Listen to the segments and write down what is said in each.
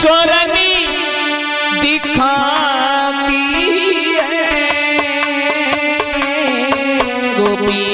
चोरनी दिखाती है गोपी।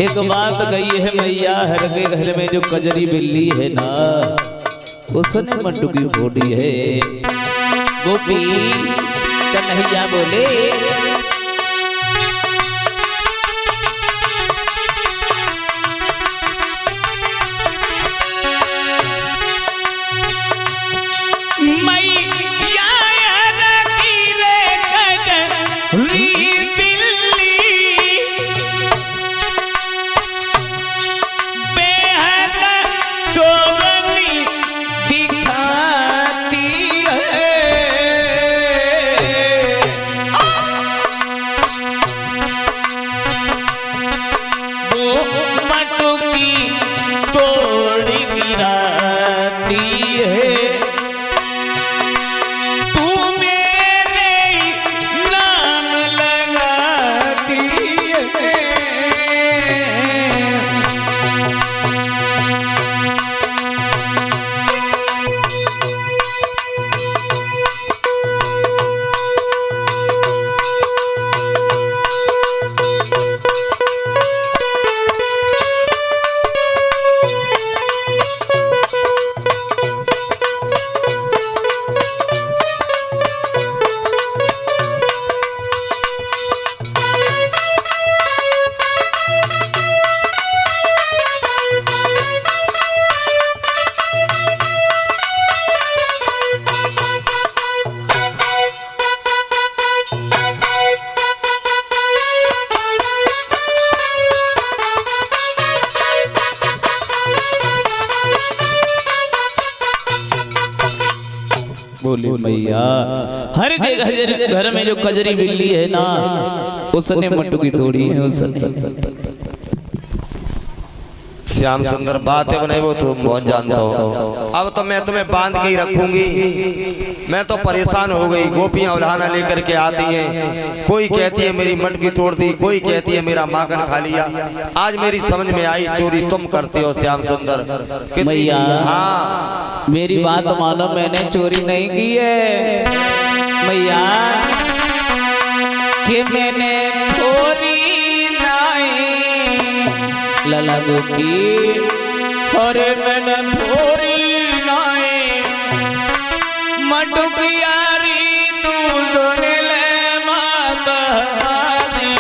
एक बात कही है मैया, हर के घर में जो कजरी बिल्ली है ना, उसने मटकी फोड़ी है। गोपी कन्हैया बोले बोले मैया, हर के घर में जो कजरी बिल्ली है ना, उसने मटकी तोड़ी है। उसने श्याम सुंदर बातें बने वो तुम बहुत जानता हो। अब तो मैं तुम्हें बांध के ही रखूंगी। मैं तो परेशान हो गई। गोपियां उल्हाना लेकर के आती हैं, कोई कहती है मेरी मटकी तोड़ दी, कोई कहती है मेरा माखन खा लिया। आज मेरी समझ में आई चोरी तुम करते हो श्याम सुंदर। मैया हाँ मेरी बात मानो, मैंने चोरी नहीं की है मैया, कि मैंने चोरी लला गोपी, अरे मैंने चोरी नहीं मटुकियारी तू सुन ले माता हमारी।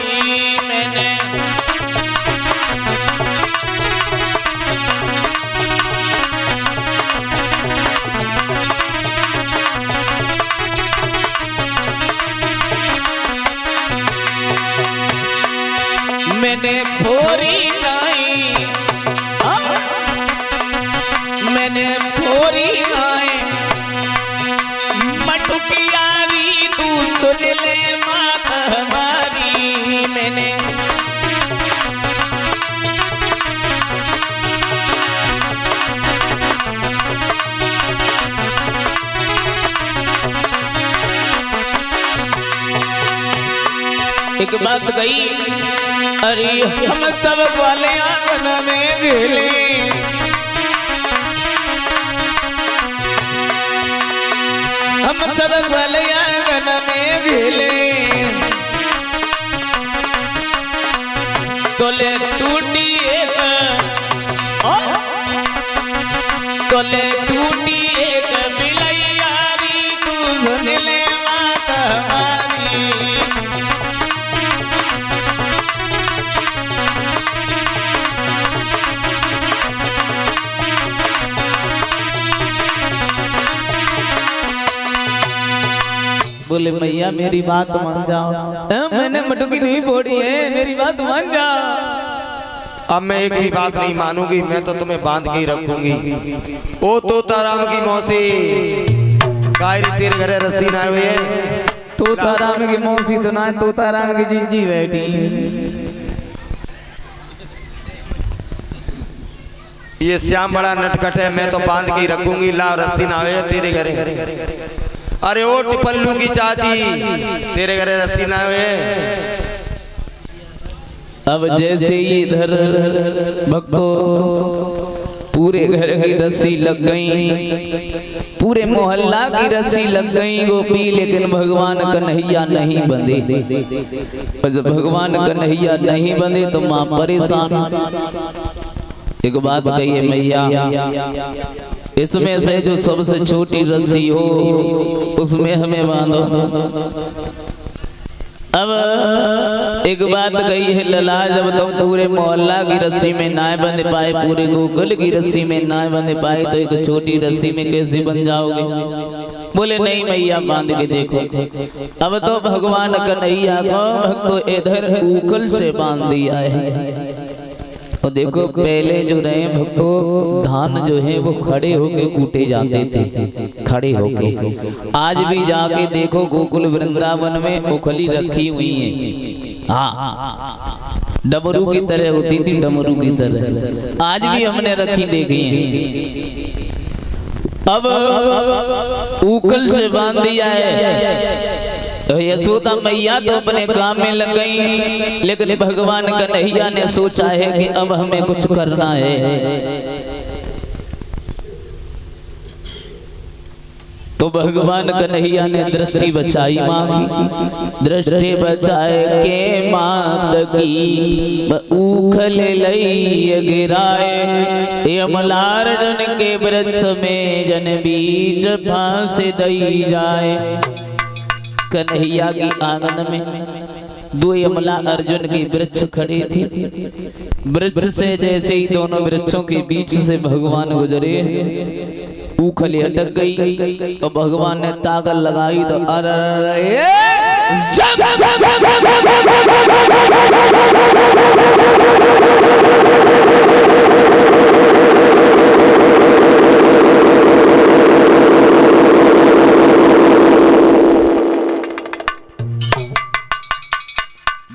मैंने फोरी नहीं, मैंने फोरी नहीं मटुकियारी तू सुन ले माता हमारी। मैंने एक बात गई, अरे हम सब वाले आंगन में गेले, हम सब वाले आंगन में गेले, तोले टूटी एक, तोले टूटी एक बिलैयारी, तू सुन ले बात हमारी। बोले मैया मेरी बात मान जाओ, मैंने मटकी नहीं फोड़ी है, मेरी बात मान जाओ। अब मैं एक भी बात नहीं मानूंगी, मैं तो तुम्हें बांध के ही रखूंगी। ओ तोताराम की मौसी, कायरी तेरे घरे रस्सी ना हुई है। तोताराम की मौसी तो ना, तोताराम की जीजी बैठी। ये श्याम बड़ा नटखट है, मैं तो बांध के ही रखूंगी। ला रस्सी ना हुई है तेरे घरे। अरे ओ टिपल्लू की चाची, तेरे घरे रस्सी ना हुई है। अब जैसे ही इधर भक्तों पूरे घर की रस्सी लग गई, पूरे मोहल्ला की रस्सी लग गई गोपी, लेकिन भगवान कन्हैया नहीं बंधे। जब भगवान कन्हैया नहीं बंधे तो माँ परेशान। एक बात कहिए मैया, इसमें से जो सबसे छोटी रस्सी हो उसमें हमें बांधो। अब एक बात कही है लला, जब तुम पूरे मोहल्ला की रस्सी में ना बंध पाए, पूरे गोकुल की रस्सी में ना बंध पाए, तो एक छोटी रस्सी में कैसे बन जाओगे? बोले नहीं मैया बांध के देखो। अब तो भगवान कन्हैया को भक्तों इधर ऊखल से बांध दिया है। और देखो पहले जो रहे भक्तों धान जो है वो खड़े होके कूटे जाते थे, खड़े होके। आज भी जाके देखो गोकुल वृंदावन में उखली रखी हुई है, हाँ डमरू की तरह होती थी, डमरू की तरह आज भी हमने रखी देखी है। अब ऊखल से बांध दिया है, तो यशोदा मैया तो अपने काम में लग गई, लेकिन भगवान कन्हैया ने सोचा है कि अब हमें कुछ करना है। तो भगवान कन्हैया ने दृष्टि बचाई माँ की, दृष्टि बचाए के मात की, ऊखल लई गिराए, यमलार जन के वृक्ष में जन बीज फांस दई जाए। कन्हैया की आंगन में दो यमला अर्जुन के वृक्ष खड़े थे। वृक्ष से जैसे ही दोनों वृक्षों के बीच से भगवान गुजरे, ऊखली अटक गई तो भगवान ने ताकत लगाई तो अरे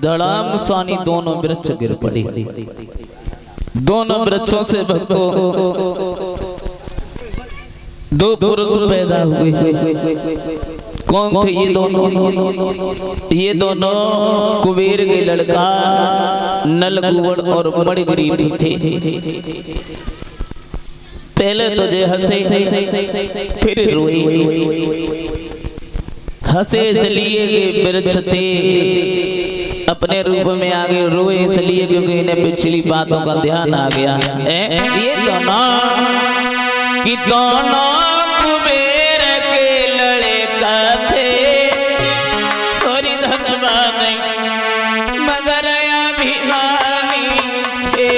धड़ाम सानी दोनों वृक्ष गिर पड़े। दोनों वृक्षों से भक्तों दो पुरुष पैदा हुए। कौन थे ये दोनों? ये दोनों कुबेर के लड़का नलकुवड़ और मणिग्रीव थे। पहले तो जे हंसे फिर रोए। हंसे इसलिए कि वृक्ष थे, अपने रूप में आगे रोए इसलिए क्योंकि इन्हें पिछली बातों का ध्यान आ गया। ये दोनों कि दोनों कुबेर के लड़का थे और धनवान मगर अभिमानी थे।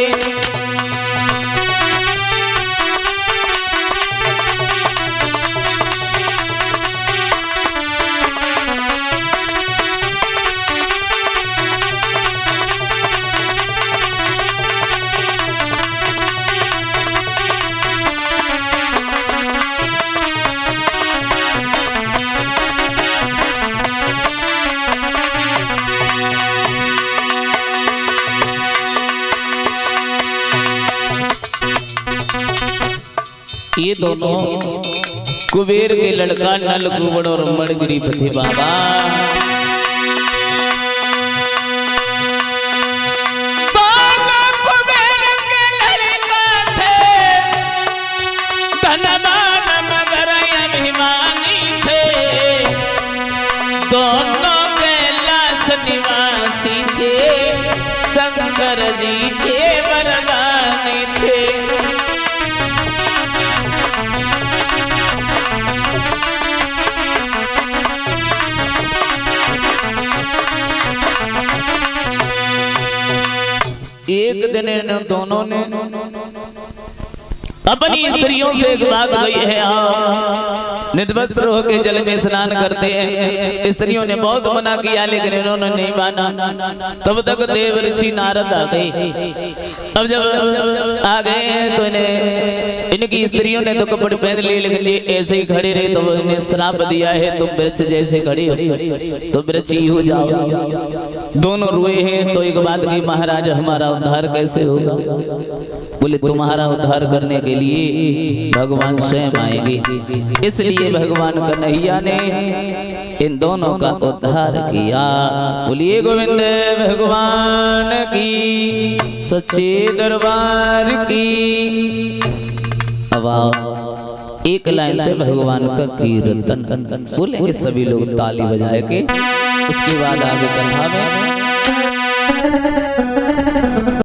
ये दोनों कुबेर के लड़का नलकुवड़ और मणिग्रीव थे बाबा। शंकर जी के वरदान थे। एक दिन इन दोनों ने अपनी स्त्रियों से एक बात कही है, आप निर्वस्त्र होकर जल में स्नान करते हैं। स्त्रियों ने बहुत मना किया लेकिन इन्होंने नहीं माना। तब तक देव ऋषि नारद आ गए। अब जब आ गए हैं तो इनकी स्त्रियों ने तो कपड़े पहन लिए, लेकिन ये ऐसे ही खड़े रहे। तो इन्हें श्राप दिया है, तुम वृक्ष जैसे खड़े हो तो वृक्ष ही हो जाओ। दोनों रोए हैं। तो एक बात की, महाराज हमारा उद्धार कैसे होगा? बोले तुम्हारा उद्धार करने के लिए भगवान स्वयं आएंगे। इसलिए भगवान कन्हैया ने इन दोनों का उद्धार किया। बोलिए गोविंद भगवान की, सच्चे दरबार की। अब आओ एक लाइन से भगवान का कीर्तन बोलेंगे सभी लोग ताली बजाए के। उसके बाद आगे कथा में